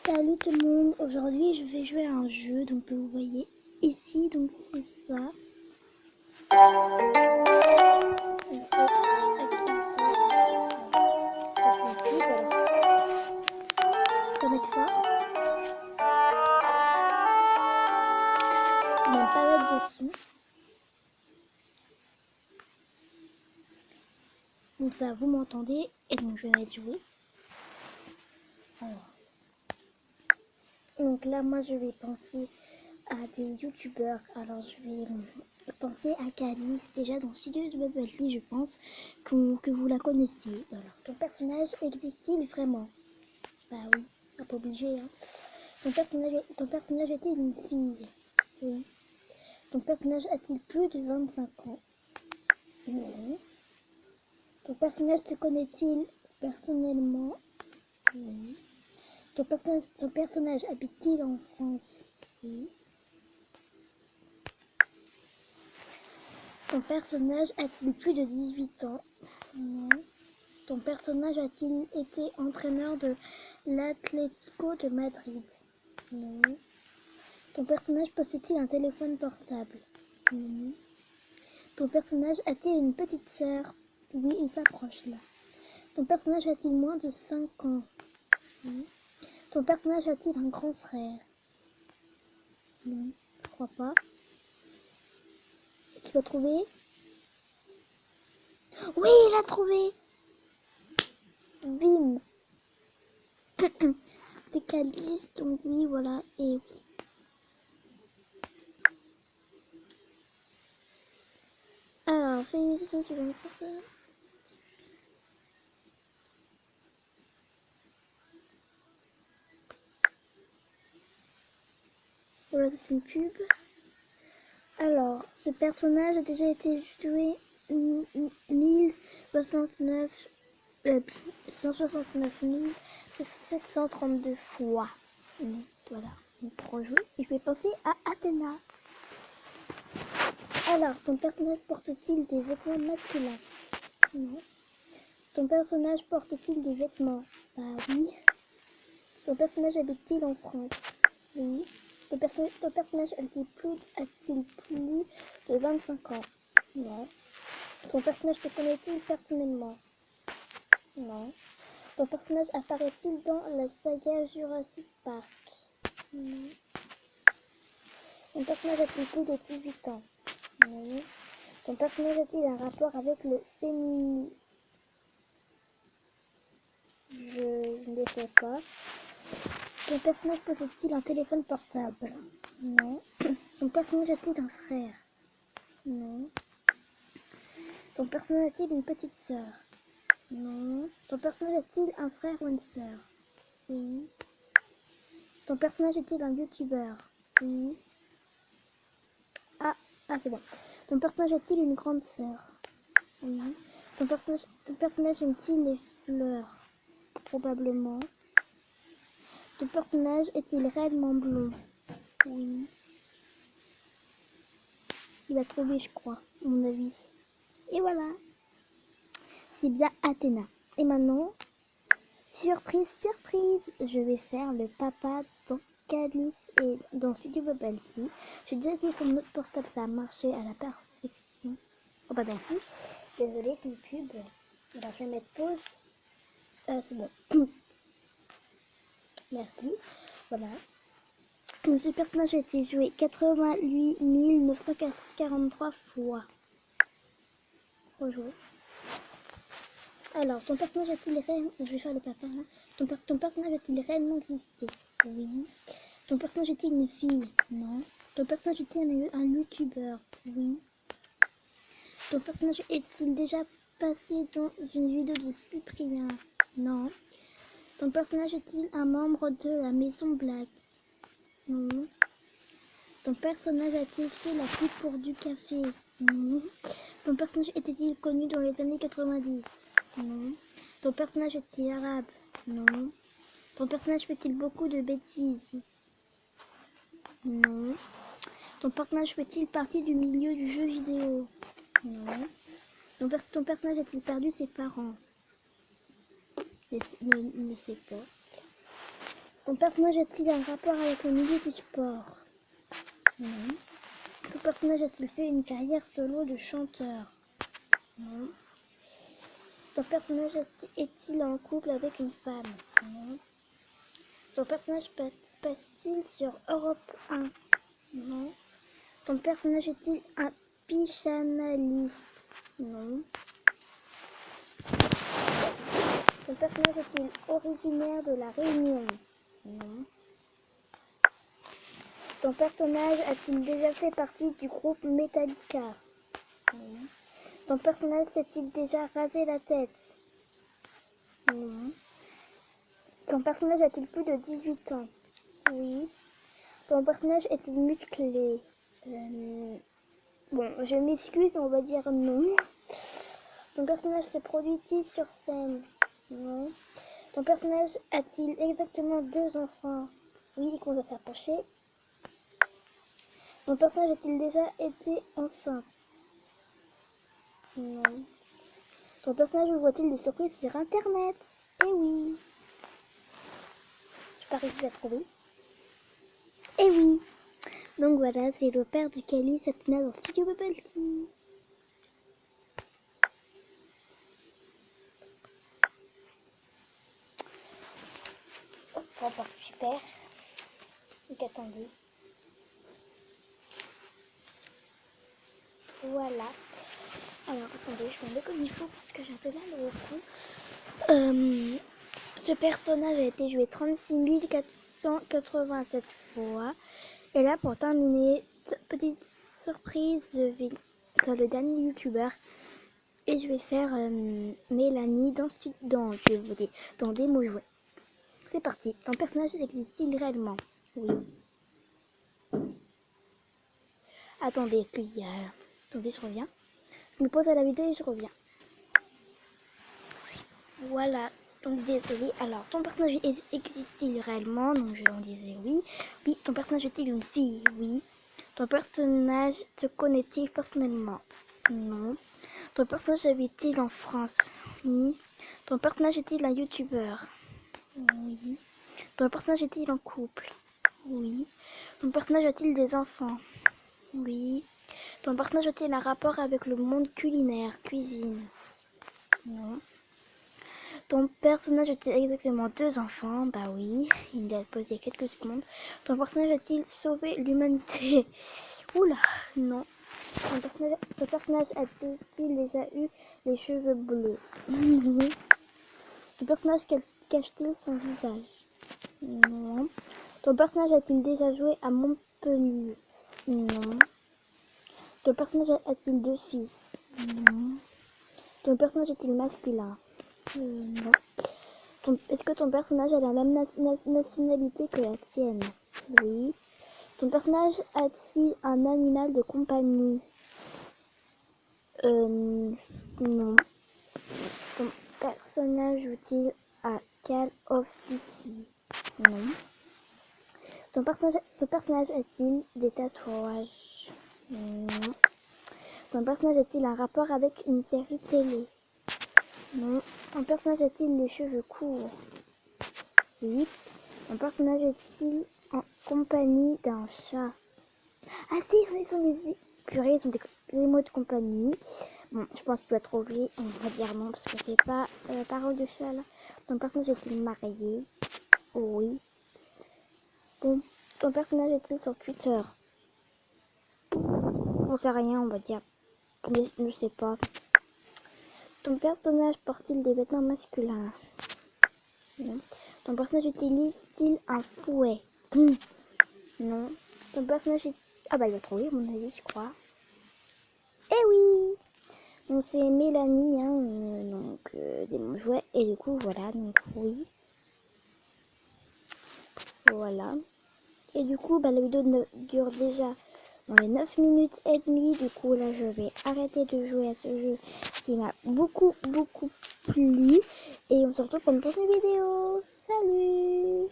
Salut tout le monde, aujourd'hui je vais jouer à un jeu, donc vous voyez ici, donc c'est ça. Il faut acquitter. Je fais une pub alors. Faut mettre fort. Même pas mettre de son. Donc ça vous m'entendez et donc je vais mettre jouer. Alors. Donc là moi je vais penser à des youtubeurs. Alors je vais penser à Calice, déjà dans Studio de Bubble Tea, je pense que vous la connaissez. Alors ton personnage existe-t-il vraiment? Bah oui, pas obligé hein. Ton personnage est-il une fille? Oui. Ton personnage a-t-il plus de 25 ans? Non. Ton personnage se connaît-il personnellement? Oui. Ton personnage habite-t-il en France? Oui. Ton personnage a-t-il plus de 18 ans? Non. Ton personnage a-t-il été entraîneur de l'Atlético de Madrid? Non. Ton personnage possède-t-il un téléphone portable? Non. Ton personnage a-t-il une petite sœur? Oui, il s'approche là. Ton personnage a-t-il moins de 5 ans? Oui. Ton personnage a-t-il un grand frère? Non, je crois pas. Tu l'as trouvé? Oui, il a trouvé! Bim! Des Calice, donc oui, voilà, et oui. Alors, félicitations, tu vas me faire ça. Voilà, c'est une pub. Alors, ce personnage a déjà été joué 1069 169 732 fois. Voilà, trop joué. Il fait penser à Athéna. Alors, ton personnage porte-t-il des vêtements masculins? Non. Ton personnage porte-t-il des vêtements? Bah oui. Ton personnage habite-t-il en France? Oui. Ton personnage a-t-il plus de 25 ans? Non. Ton personnage te connaît-il personnellement? Non. Ton personnage apparaît-il dans la saga Jurassic Park? Non. Ton personnage a-t-il plus de 18 ans? Non. Ton personnage a-t-il un rapport avec le féminisme? Je ne sais pas. Ton personnage possède-t-il un téléphone portable? Non. Ton personnage a-t-il un frère? Non. Ton personnage a-t-il une petite sœur? Non. Ton personnage a-t-il un frère ou une sœur? Oui. Ton personnage est-il un youtubeur? Oui. Ah, c'est bon. Ton personnage a-t-il une grande sœur? Oui. Ton personnage aime-t-il les fleurs? Probablement. Ton personnage est-il réellement blond? Oui. Il va trouver, je crois, à mon avis. Et voilà. C'est bien Athéna. Et maintenant, surprise, surprise, je vais faire le papa dans Calice et dans Studio Bubble Tea. J'ai déjà essayé sur notre portable, ça a marché à la perfection. Oh bah merci. Désolée, c'est une pub. Alors je vais mettre pause. C'est bon. Merci. Voilà. Donc, ce personnage a été joué 88 943 fois. Rejouer. Alors, ton personnage a-t-il réellement... Je vais faire le papa là. Ton personnage a-t-il réellement existé? Oui. Ton personnage est-il une fille? Non. Ton personnage est-il un youtubeur? Oui. Ton personnage est-il déjà passé dans une vidéo de Cyprien? Non. Ton personnage est-il un membre de la Maison Black? Non. Ton personnage a-t-il fait la pub pour du café? Non. Ton personnage était-il connu dans les années 90? Non. Ton personnage est-il arabe? Non. Ton personnage fait-il beaucoup de bêtises? Non. Ton personnage fait-il partie du milieu du jeu vidéo? Non. Ton personnage a-t-il perdu ses parents? Je ne sais pas. Ton personnage a-t-il un rapport avec le milieu du sport? Non. Ton personnage a-t-il fait une carrière solo de chanteur? Non. Ton personnage est-il en couple avec une femme? Non. Ton personnage passe-t-il sur Europe 1? Non. Ton personnage est-il un psychanalyste? Non. Ton personnage est-il originaire de la Réunion? Non. Ton personnage a-t-il déjà fait partie du groupe Metallica? Non. Ton personnage s'est-il déjà rasé la tête? Non. Ton personnage a-t-il plus de 18 ans? Oui. Ton personnage est-il musclé? Bon, je m'excuse, mais on va dire non. Ton personnage se produit-il sur scène? Non. Ton personnage a-t-il exactement 2 enfants? Oui, il commence à s'approcher. Ton personnage a-t-il déjà été enceinte? Non. Ton personnage ouvre-t-il des surprises sur internet? Eh oui. Je pas réussi à trouver. Eh oui. Donc voilà, c'est le père de Kelly Satina dans Studio Bubble Tea. Hop, super. Donc attendez. Voilà. Alors attendez, je me mets comme il faut parce que j'ai un peu mal au cou. Ce personnage a été joué 36 487 fois. Et là, pour terminer, petite surprise, je vais sur le dernier youtubeur et je vais faire Mélanie dans des mots jouets. C'est parti. Ton personnage existe-t-il réellement? Oui. Attendez, est-ce qu'il y a... Attendez, je reviens. Je me pose à la vidéo et je reviens. Voilà. Donc désolé. Alors, ton personnage existe-t-il réellement? Donc je en disais oui. Oui. Ton personnage est-il une fille? Oui. Ton personnage te connaît-il personnellement? Non. Ton personnage habite-t-il en France? Oui. Ton personnage est-il un youtubeur? Oui. Ton personnage est-il en couple? Oui. Ton personnage a-t-il des enfants? Oui. Ton personnage a-t-il un rapport avec le monde culinaire, cuisine? Non. Ton personnage a-t-il exactement 2 enfants? Bah oui, il l'a posé il y a quelques secondes. Ton personnage a-t-il sauvé l'humanité? Oula, non. Ton personnage a-t-il déjà eu les cheveux bleus? Oui. Ton personnage cache-t-il son visage? Non. Ton personnage a-t-il déjà joué à Montpellier? Non. Ton personnage a-t-il 2 fils? Non. Ton personnage est-il masculin? Non. Est-ce que ton personnage a la même nationalité que la tienne? Oui. Ton personnage a-t-il un animal de compagnie? Non. Ton personnage joue-t-il à Call of Duty? Non. Ton personnage a-t-il des tatouages? Non. Ton personnage a-t-il un rapport avec une série télé? Non. Ton personnage a-t-il les cheveux courts? Oui. Ton personnage est-il en compagnie d'un chat? Ah si, ils sont des... Purée, ils sont des mots de compagnie. Bon, je pense qu'il va trouver. On va dire non, parce que c'est pas la parole de chat là. Ton personnage est-il marié? Oui. Bon, ton personnage est-il sur Twitter? On sait rien, on va dire. Je ne sais pas. Ton personnage porte-t-il des vêtements masculins? Non. Ton personnage utilise-t-il un fouet? Non. Ton personnage est... Ah bah il a trouvé à mon avis, je crois. Eh oui. Donc c'est Mélanie, hein, des mots jouets. Et du coup voilà, donc oui. Voilà. Et du coup, bah, la vidéo dure déjà dans les 9 minutes et demie. Du coup là je vais arrêter de jouer à ce jeu qui m'a beaucoup plu. Et on se retrouve pour une prochaine vidéo. Salut!